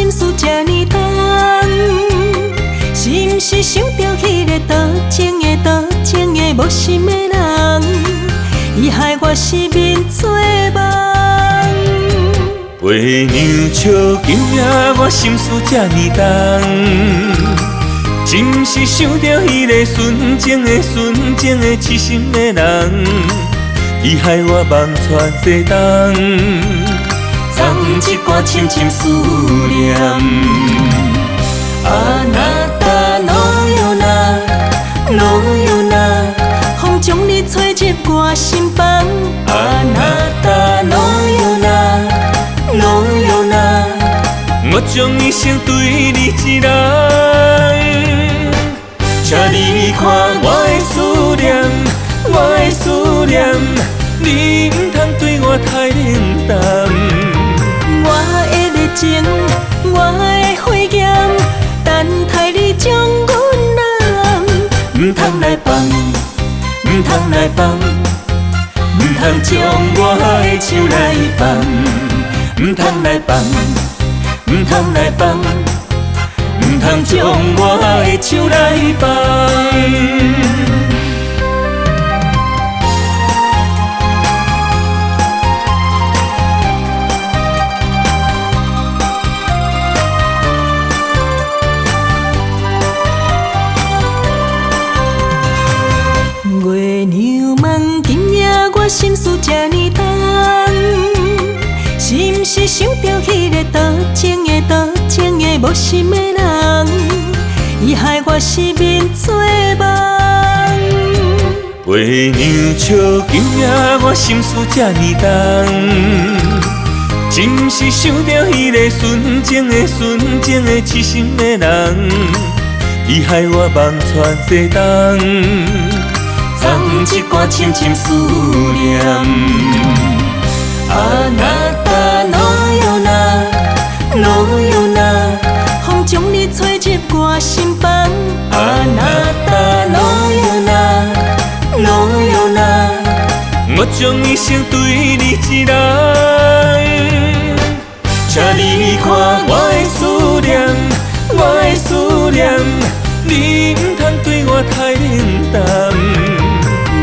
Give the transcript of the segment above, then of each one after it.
心事这呢重，是毋是想着迄个多情的无心的人，伊害我失眠做梦。月娘笑，今夜我心事这呢重，是毋是想着迄个纯情的痴心的人，伊害我梦穿西东，藏一寡深深思念。啊那达罗哟那，罗哟那，风将你吹入我心房。啊那达罗哟那，罗哟那，我将一生对你一人。请你看我的思念，我的思念，你唔通对我太冷淡。我的热情，我的火焰，等待你将阮揽。唔通来放，唔通来放，唔通将我的手来放。唔通来放，唔通来放，唔通将我的手来放。月娘问今夜我心事这呢重，是毋是想着迄个多情的无心的人，伊害我失眠做梦。月娘笑，今夜我心事这呢重，是毋是想着迄个纯情的痴心的人，伊害我梦穿西东，藏一寡深深思念。啊那达罗哟那，罗哟那，风将你吹入我心房。啊那达罗哟那，罗哟那，我将一生对你一人。请你看我的思念，我的思念，你唔通对我太冷淡。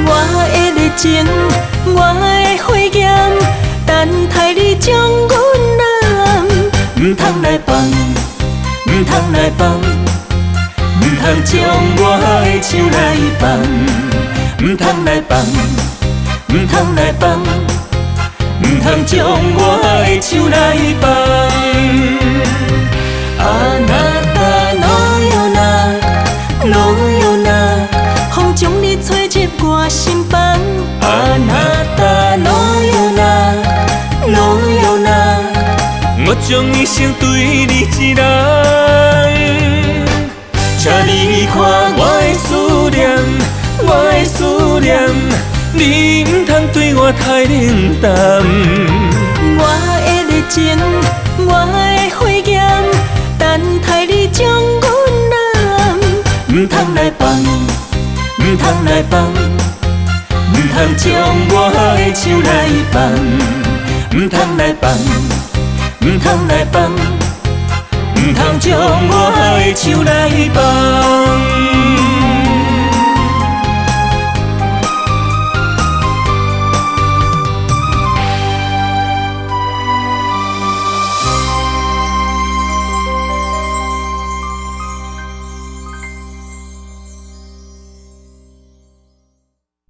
我的热情，我的火焰，等待你将阮揽。唔通来放，唔通来放，唔通将我的手来放。唔通来放，唔通来放，唔通将我的手来放。啊那达罗哟那，罗哟那，风将你吹入我心房。啊那达罗哟那，罗哟那，我将一生对你一人。请你看我的思念，我的思念，你唔通对我太冷淡。我的热情，我的火焰，等待你将阮揽。唔通来放，唔通来放，唔通将我的手来放。唔通来放，唔通来放，唔通将我的手来放。